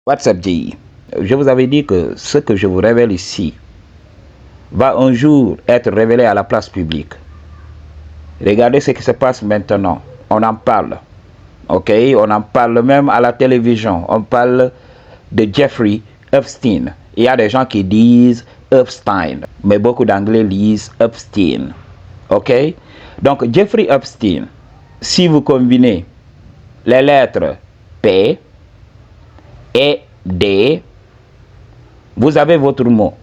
WhatsApp GI, je vous avais dit que ce que je vous révèle ici va un jour être révélé à la place publique. Regardez ce qui se passe maintenant. On en parle. Ok, on en parle même à la télévision. On parle de Jeffrey Epstein. Il y a des gens qui disent Epstein, mais beaucoup d'anglais lisent Epstein. Ok, donc Jeffrey Epstein, si vous combinez les lettres P et D, vous avez votre mot.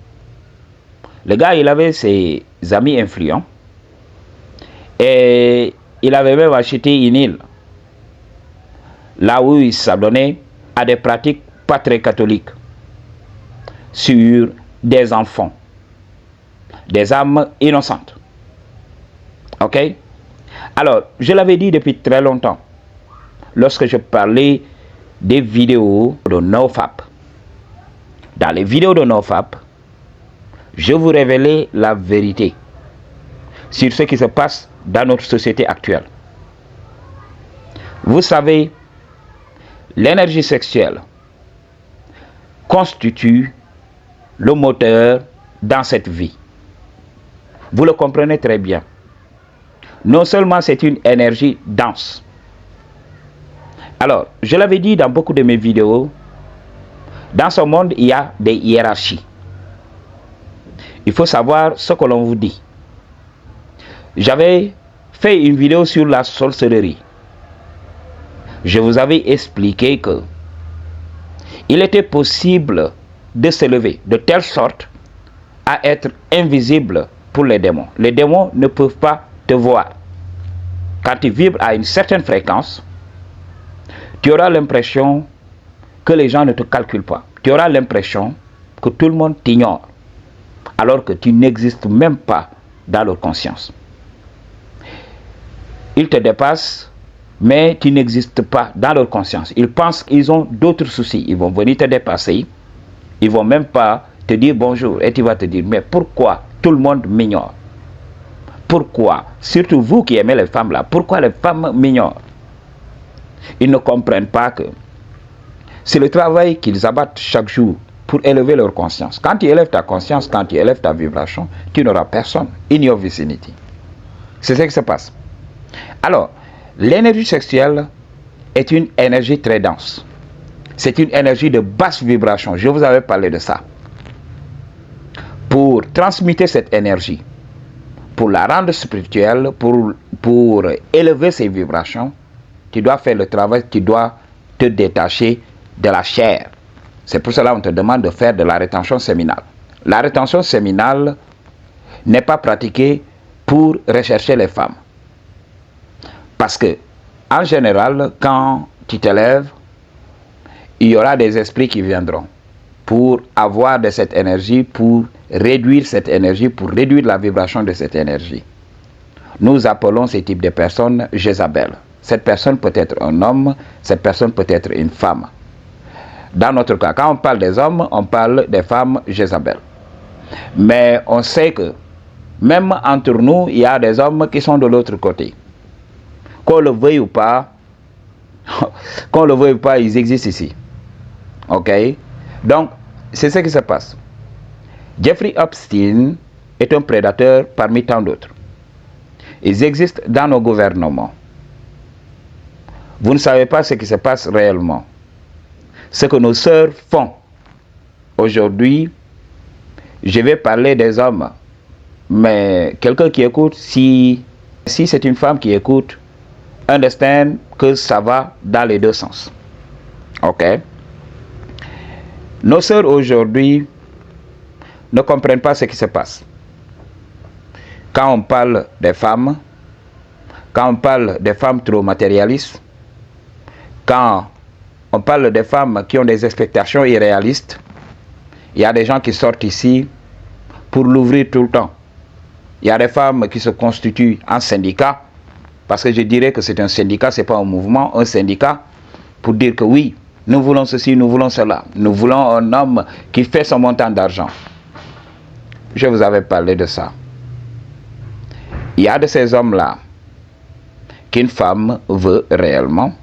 Le gars, il avait ses amis influents et il avait même acheté une île là où il s'adonnait à des pratiques pas très catholiques sur des enfants, des âmes innocentes. Ok? Alors, je l'avais dit depuis très longtemps, lorsque je parlais des vidéos de NoFap. Dans les vidéos de NoFap, je vous révélais la vérité sur ce qui se passe dans notre société actuelle. Vous savez, l'énergie sexuelle constitue le moteur dans cette vie. Vous le comprenez très bien. Non seulement c'est une énergie dense. Alors, je l'avais dit dans beaucoup de mes vidéos, dans ce monde, il y a des hiérarchies. Il faut savoir ce que l'on vous dit. J'avais fait une vidéo sur la sorcellerie. Je vous avais expliqué que il était possible de s'élever de telle sorte à être invisible pour les démons. Les démons ne peuvent pas te voir. Quand tu vibres à une certaine fréquence, tu auras l'impression que les gens ne te calculent pas. Tu auras l'impression que tout le monde t'ignore, alors que tu n'existes même pas dans leur conscience. Ils te dépassent, mais tu n'existes pas dans leur conscience. Ils pensent qu'ils ont d'autres soucis. Ils vont venir te dépasser. Ils ne vont même pas te dire bonjour. Et tu vas te dire, mais pourquoi tout le monde m'ignore? Pourquoi, surtout vous qui aimez les femmes là, pourquoi les femmes m'ignorent? Ils ne comprennent pas que c'est le travail qu'ils abattent chaque jour pour élever leur conscience. Quand tu élèves ta conscience, quand tu élèves ta vibration, tu n'auras personne in your vicinity. C'est ce qui se passe. Alors, l'énergie sexuelle est une énergie très dense. C'est une énergie de basse vibration. Je vous avais parlé de ça. Pour transmettre cette énergie, pour la rendre spirituelle, pour élever ses vibrations, tu dois faire le travail, tu dois te détacher de la chair. C'est pour cela qu'on te demande de faire de la rétention séminale. La rétention séminale n'est pas pratiquée pour rechercher les femmes. Parce que, en général, quand tu t'élèves, il y aura des esprits qui viendront pour avoir de cette énergie, pour réduire cette énergie, pour réduire la vibration de cette énergie. Nous appelons ce type de personnes Jézabel. Cette personne peut être un homme, cette personne peut être une femme. Dans notre cas, quand on parle des hommes, on parle des femmes Jézabel. Mais on sait que même entre nous, il y a des hommes qui sont de l'autre côté. Qu'on le veuille ou pas, ils existent ici. Ok? Donc, c'est ce qui se passe. Jeffrey Epstein est un prédateur parmi tant d'autres. Ils existent dans nos gouvernements. Vous ne savez pas ce qui se passe réellement. Ce que nos sœurs font. Aujourd'hui, je vais parler des hommes. Mais quelqu'un qui écoute, si c'est une femme qui écoute, understand que ça va dans les deux sens. Ok? Nos sœurs aujourd'hui ne comprennent pas ce qui se passe. Quand on parle des femmes, quand on parle des femmes trop matérialistes, quand on parle des femmes qui ont des expectations irréalistes, il y a des gens qui sortent ici pour l'ouvrir tout le temps. Il y a des femmes qui se constituent en syndicat, parce que je dirais que c'est un syndicat, ce n'est pas un mouvement, un syndicat, pour dire que oui, nous voulons ceci, nous voulons cela. Nous voulons un homme qui fait son montant d'argent. Je vous avais parlé de ça. Il y a de ces hommes-là qu'une femme veut réellement.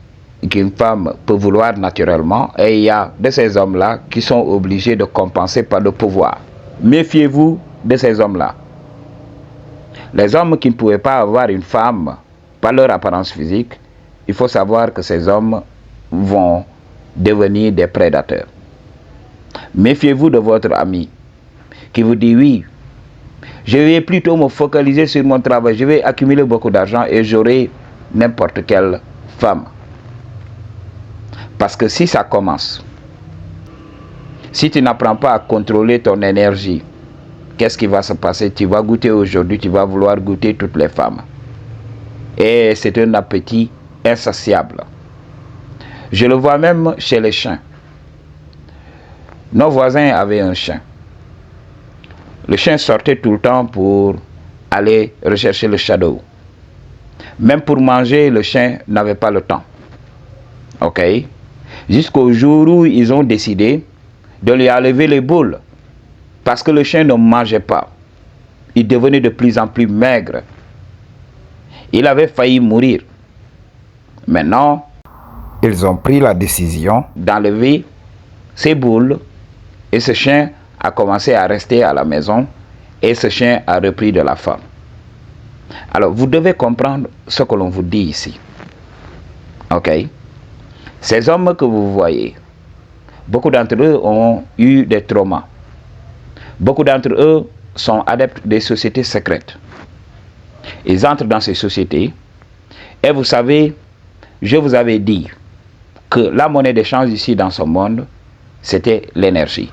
qu'une femme peut vouloir naturellement, et il y a de ces hommes-là qui sont obligés de compenser par le pouvoir. Méfiez-vous de ces hommes-là. Les hommes qui ne pouvaient pas avoir une femme par leur apparence physique, il faut savoir que ces hommes vont devenir des prédateurs. Méfiez-vous de votre ami qui vous dit oui, je vais plutôt me focaliser sur mon travail, je vais accumuler beaucoup d'argent et j'aurai n'importe quelle femme. Parce que si ça commence, si tu n'apprends pas à contrôler ton énergie, qu'est-ce qui va se passer? Tu vas goûter aujourd'hui, tu vas vouloir goûter toutes les femmes. Et c'est un appétit insatiable. Je le vois même chez les chiens. Nos voisins avaient un chien. Le chien sortait tout le temps pour aller rechercher le shadow. Même pour manger, le chien n'avait pas le temps. Ok? Jusqu'au jour où ils ont décidé de lui enlever les boules. Parce que le chien ne mangeait pas. Il devenait de plus en plus maigre. Il avait failli mourir. Maintenant, ils ont pris la décision d'enlever ces boules et ce chien a commencé à rester à la maison et ce chien a repris de la femme. Alors, vous devez comprendre ce que l'on vous dit ici. Ok? Ces hommes que vous voyez, beaucoup d'entre eux ont eu des traumas. Beaucoup d'entre eux sont adeptes des sociétés secrètes. Ils entrent dans ces sociétés et vous savez, je vous avais dit que la monnaie d'échange ici dans ce monde, c'était l'énergie.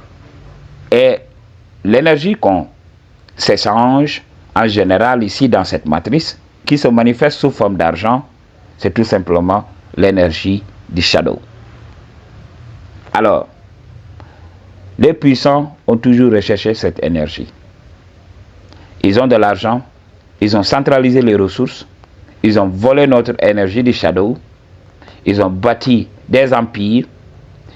Et l'énergie qu'on s'échange en général ici dans cette matrice, qui se manifeste sous forme d'argent, c'est tout simplement l'énergie du shadow. Alors, les puissants ont toujours recherché cette énergie. Ils ont de l'argent, ils ont centralisé les ressources, ils ont volé notre énergie du shadow, ils ont bâti des empires,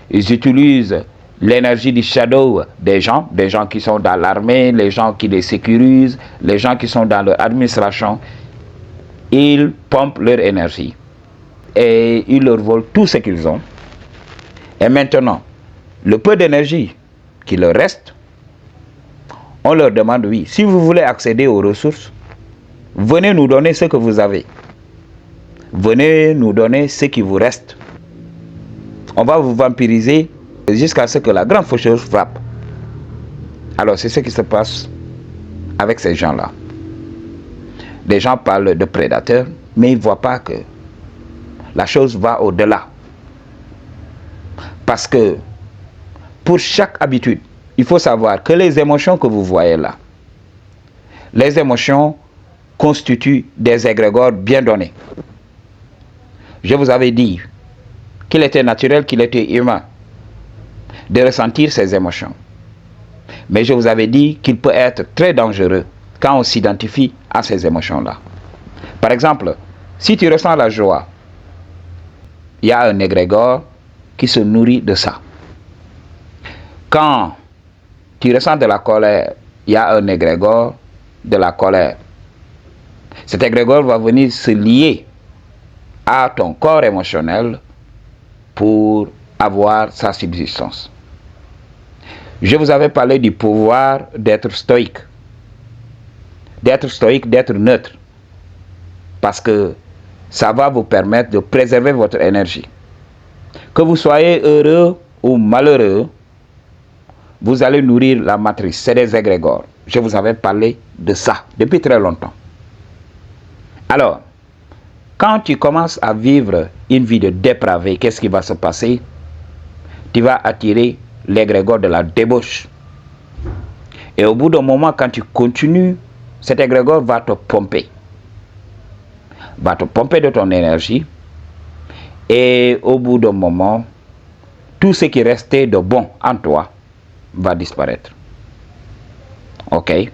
ils utilisent l'énergie du shadow des gens qui sont dans l'armée, les gens qui les sécurisent, les gens qui sont dans leur administration. Ils pompent leur énergie et ils leur volent tout ce qu'ils ont. Et maintenant, le peu d'énergie qui leur reste, on leur demande, oui, si vous voulez accéder aux ressources, venez nous donner ce que vous avez. Venez nous donner ce qui vous reste. On va vous vampiriser jusqu'à ce que la grande faucheuse frappe. Alors c'est ce qui se passe avec ces gens-là. Les gens parlent de prédateurs, mais ils ne voient pas que la chose va au-delà. Parce que pour chaque habitude, il faut savoir que les émotions que vous voyez là, les émotions constituent des égrégores bien donnés. Je vous avais dit qu'il était naturel, qu'il était humain de ressentir ces émotions. Mais je vous avais dit qu'il peut être très dangereux quand on s'identifie à ces émotions-là. Par exemple, si tu ressens la joie, il y a un égrégore qui se nourrit de ça. Quand tu ressens de la colère, il y a un égrégore de la colère. Cet égrégore va venir se lier à ton corps émotionnel pour avoir sa subsistance. Je vous avais parlé du pouvoir d'être stoïque. D'être neutre. Parce que ça va vous permettre de préserver votre énergie. Que vous soyez heureux ou malheureux, vous allez nourrir la matrice. C'est des égrégores. Je vous avais parlé de ça depuis très longtemps. Alors, quand tu commences à vivre une vie de dépravé, qu'est-ce qui va se passer? Tu vas attirer l'égrégore de la débauche. Et au bout d'un moment, quand tu continues, cet égrégore va te pomper. Va te pomper de ton énergie. Et au bout d'un moment, tout ce qui restait de bon en toi va disparaître. Ok?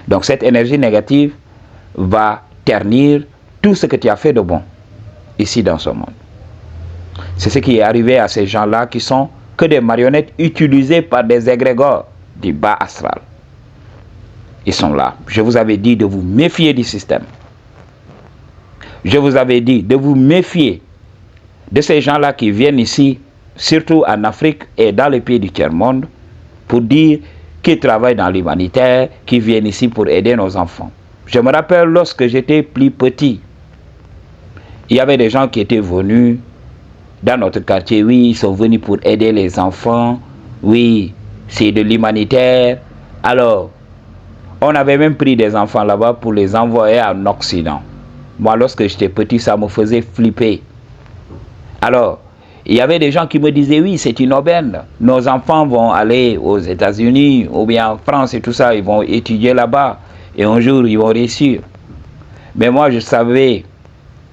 Donc cette énergie négative va ternir tout ce que tu as fait de bon ici dans ce monde. C'est ce qui est arrivé à ces gens-là qui sont que des marionnettes utilisées par des égrégores du bas astral. Ils sont là. Je vous avais dit de vous méfier du système. Je vous avais dit de vous méfier de ces gens-là qui viennent ici, surtout en Afrique et dans les pays du tiers-monde, pour dire qu'ils travaillent dans l'humanitaire, qui viennent ici pour aider nos enfants. Je me rappelle lorsque j'étais plus petit, il y avait des gens qui étaient venus dans notre quartier. Oui, ils sont venus pour aider les enfants. Oui, c'est de l'humanitaire. Alors, on avait même pris des enfants là-bas pour les envoyer en Occident. Moi, lorsque j'étais petit, ça me faisait flipper. Alors, il y avait des gens qui me disaient, oui, c'est une aubaine. Nos enfants vont aller aux États-Unis ou bien en France et tout ça. Ils vont étudier là-bas. Et un jour, ils vont réussir. Mais moi, je savais,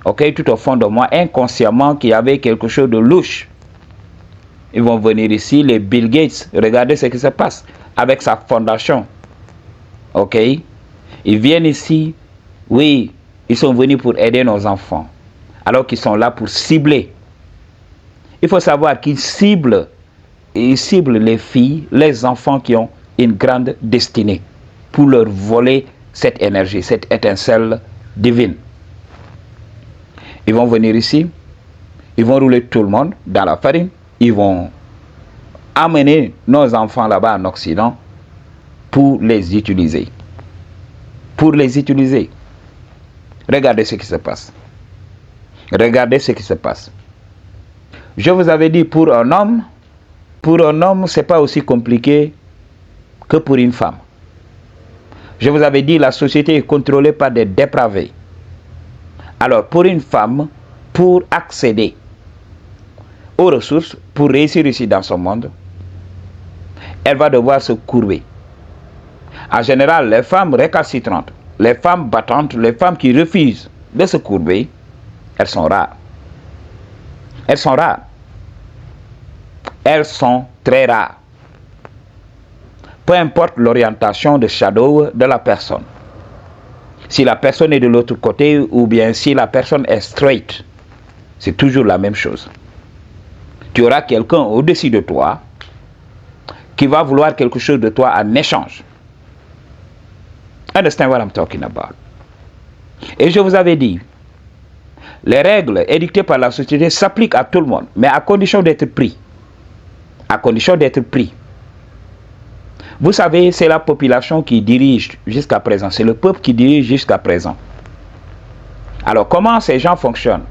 ok, tout au fond de moi, inconsciemment, qu'il y avait quelque chose de louche. Ils vont venir ici, les Bill Gates, regardez ce qui se passe avec sa fondation. Ok, ils viennent ici, oui, ils sont venus pour aider nos enfants, alors qu'ils sont là pour cibler. Il faut savoir qu'ils ciblent les filles, les enfants qui ont une grande destinée, pour leur voler cette énergie, cette étincelle divine. Ils vont venir ici, ils vont rouler tout le monde dans la farine, ils vont amener nos enfants là-bas en Occident pour les utiliser. Pour les utiliser. Regardez ce qui se passe. Regardez ce qui se passe. Je vous avais dit, pour un homme, ce n'est pas aussi compliqué que pour une femme. Je vous avais dit, la société est contrôlée par des dépravés. Alors, pour une femme, pour accéder aux ressources, pour réussir ici dans ce monde, elle va devoir se courber. En général, les femmes récalcitrantes, les femmes battantes, les femmes qui refusent de se courber, elles sont rares. Elles sont rares. Elles sont très rares. Peu importe l'orientation de shadow de la personne. Si la personne est de l'autre côté ou bien si la personne est straight, c'est toujours la même chose. Tu auras quelqu'un au-dessus de toi qui va vouloir quelque chose de toi en échange. Understand what I'm talking about? Et je vous avais dit, les règles édictées par la société s'appliquent à tout le monde, mais à condition d'être pris. À condition d'être pris. Vous savez, c'est la population qui dirige jusqu'à présent. C'est le peuple qui dirige jusqu'à présent. Alors, comment ces gens fonctionnent?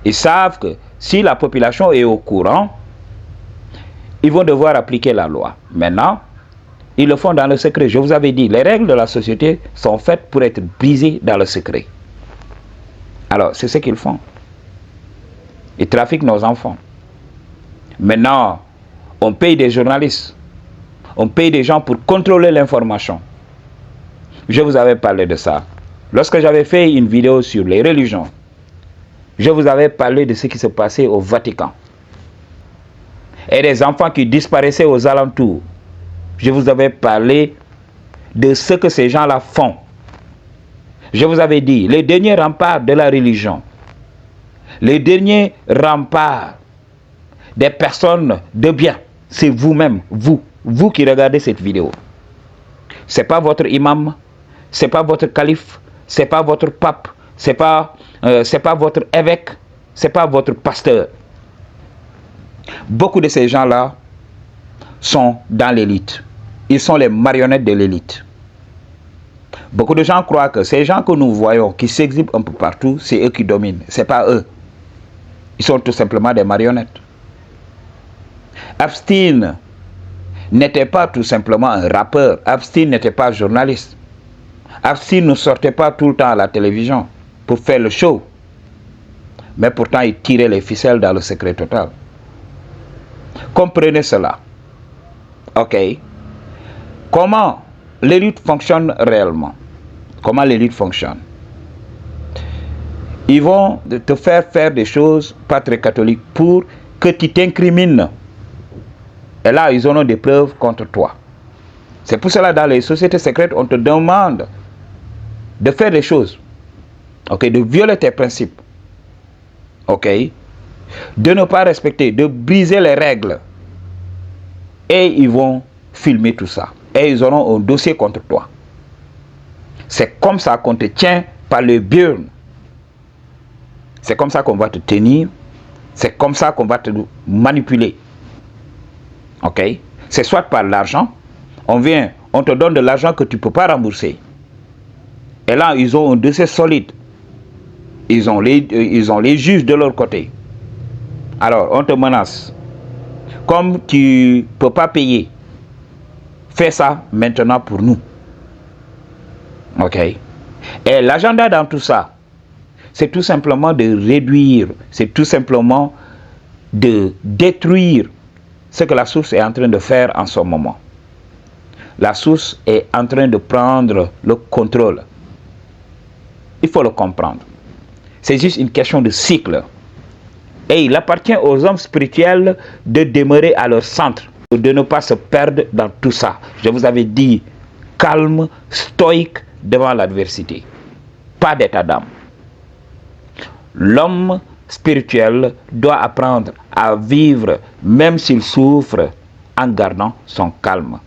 Ils savent que si la population est au courant, ils vont devoir appliquer la loi. Maintenant, ils le font dans le secret. Je vous avais dit, les règles de la société sont faites pour être brisées dans le secret. Alors, c'est ce qu'ils font. Ils trafiquent nos enfants. Maintenant, on paye des journalistes. On paye des gens pour contrôler l'information. Je vous avais parlé de ça. Lorsque j'avais fait une vidéo sur les religions, je vous avais parlé de ce qui se passait au Vatican. Et des enfants qui disparaissaient aux alentours. Je vous avais parlé de ce que ces gens-là font. Je vous avais dit, les derniers remparts de la religion, les derniers remparts des personnes de bien, c'est vous-même, vous qui regardez cette vidéo. Ce n'est pas votre imam, ce n'est pas votre calife, ce n'est pas votre pape, ce n'est pas votre évêque, ce n'est pas votre pasteur. Beaucoup de ces gens-là sont dans l'élite. Ils sont les marionnettes de l'élite. Beaucoup de gens croient que ces gens que nous voyons, qui s'exhibent un peu partout, c'est eux qui dominent. Ce n'est pas eux. Ils sont tout simplement des marionnettes. Epstein n'était pas tout simplement un rappeur. Epstein n'était pas journaliste. Epstein ne sortait pas tout le temps à la télévision pour faire le show. Mais pourtant, il tirait les ficelles dans le secret total. Comprenez cela. Ok. Comment l'élite fonctionne réellement? Comment l'élite fonctionne? Ils vont te faire des choses pas très catholiques pour que tu t'incrimines. Et là, ils auront des preuves contre toi. C'est pour cela, dans les sociétés secrètes, on te demande de faire des choses. Ok, de violer tes principes. Ok, de ne pas respecter, de briser les règles. Et ils vont filmer tout ça. Et ils auront un dossier contre toi. C'est comme ça qu'on te tient par le burn. C'est comme ça qu'on va te tenir C'est comme ça qu'on va te manipuler. Ok? C'est soit par l'argent, on te donne de l'argent que tu ne peux pas rembourser. Et là, ils ont un dossier solide. Ils ont les juges de leur côté. Alors, on te menace. Comme tu ne peux pas payer, fais ça maintenant pour nous. Ok? Et l'agenda dans tout ça, c'est tout simplement de réduire, c'est tout simplement de détruire ce que la source est en train de faire en ce moment. La source est en train de prendre le contrôle. Il faut le comprendre. C'est juste une question de cycle. Et il appartient aux hommes spirituels de demeurer à leur centre, de ne pas se perdre dans tout ça. Je vous avais dit, calme, stoïque devant l'adversité. Pas d'état d'âme. L'homme spirituel doit apprendre à vivre même s'il souffre en gardant son calme,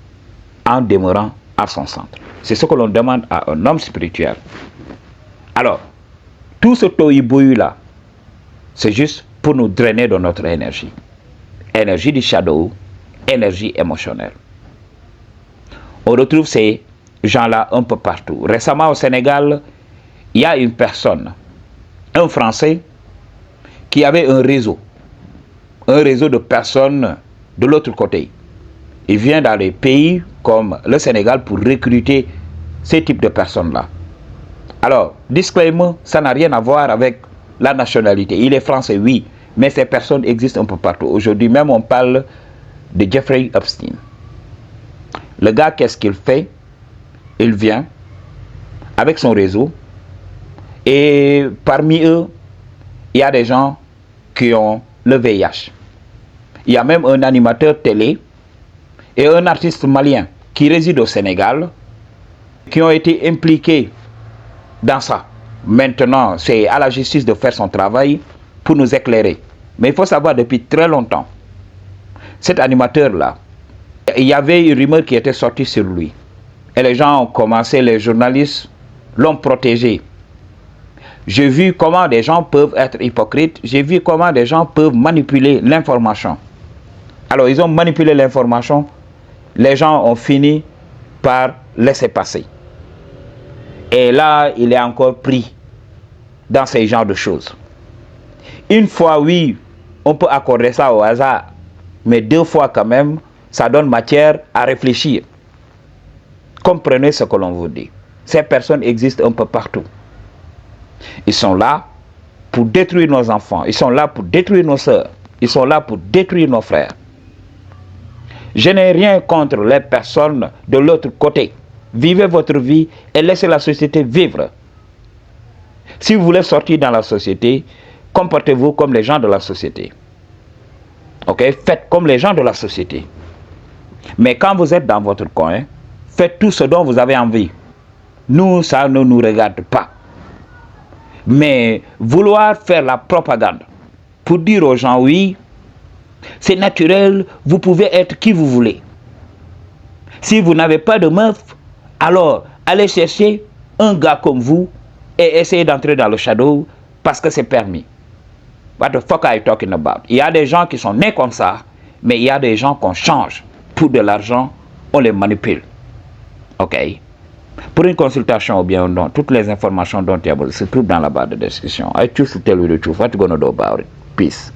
en demeurant à son centre. C'est ce que l'on demande à un homme spirituel. Alors, tout ce tohu-bohu là, c'est juste pour nous drainer de notre énergie. Énergie du shadow, énergie émotionnelle. On retrouve ces gens-là un peu partout. Récemment au Sénégal, il y a une personne, un Français, qui avait un réseau de personnes de l'autre côté. Il vient dans les pays comme le Sénégal pour recruter ces types de personnes-là. Alors, disclaimer, ça n'a rien à voir avec la nationalité. Il est français, oui, mais ces personnes existent un peu partout. Aujourd'hui même, on parle de Jeffrey Epstein. Le gars, qu'est-ce qu'il fait? Il vient avec son réseau et parmi eux, il y a des gens qui ont le VIH. Il y a même un animateur télé et un artiste malien qui réside au Sénégal qui ont été impliqués dans ça. Maintenant, c'est à la justice de faire son travail pour nous éclairer. Mais il faut savoir, depuis très longtemps, cet animateur-là, il y avait une rumeur qui était sortie sur lui. Et les gens ont commencé, les journalistes l'ont protégé. J'ai vu comment des gens peuvent être hypocrites. J'ai vu comment des gens peuvent manipuler l'information. Alors, ils ont manipulé l'information. Les gens ont fini par laisser passer. Et là, il est encore pris dans ces genres de choses. Une fois, oui, on peut accorder ça au hasard. Mais deux fois quand même, ça donne matière à réfléchir. Comprenez ce que l'on vous dit. Ces personnes existent un peu partout. Ils sont là pour détruire nos enfants. Ils sont là pour détruire nos sœurs. Ils sont là pour détruire nos frères. Je n'ai rien contre les personnes de l'autre côté. Vivez votre vie et laissez la société vivre. Si vous voulez sortir dans la société, comportez-vous comme les gens de la société. Ok? Faites comme les gens de la société. Mais quand vous êtes dans votre coin, faites tout ce dont vous avez envie. Nous, ça ne nous regarde pas. Mais vouloir faire la propagande pour dire aux gens, oui, c'est naturel, vous pouvez être qui vous voulez. Si vous n'avez pas de meuf, alors allez chercher un gars comme vous et essayez d'entrer dans le shadow parce que c'est permis. What the fuck are you talking about? Il y a des gens qui sont nés comme ça, mais il y a des gens qu'on change. Pour de l'argent, on les manipule. Ok? Pour une consultation ou bien non, toutes les informations dont tu as besoin se trouvent dans la barre de description. I choose to tell you the truth. What you gonna do about it? Peace.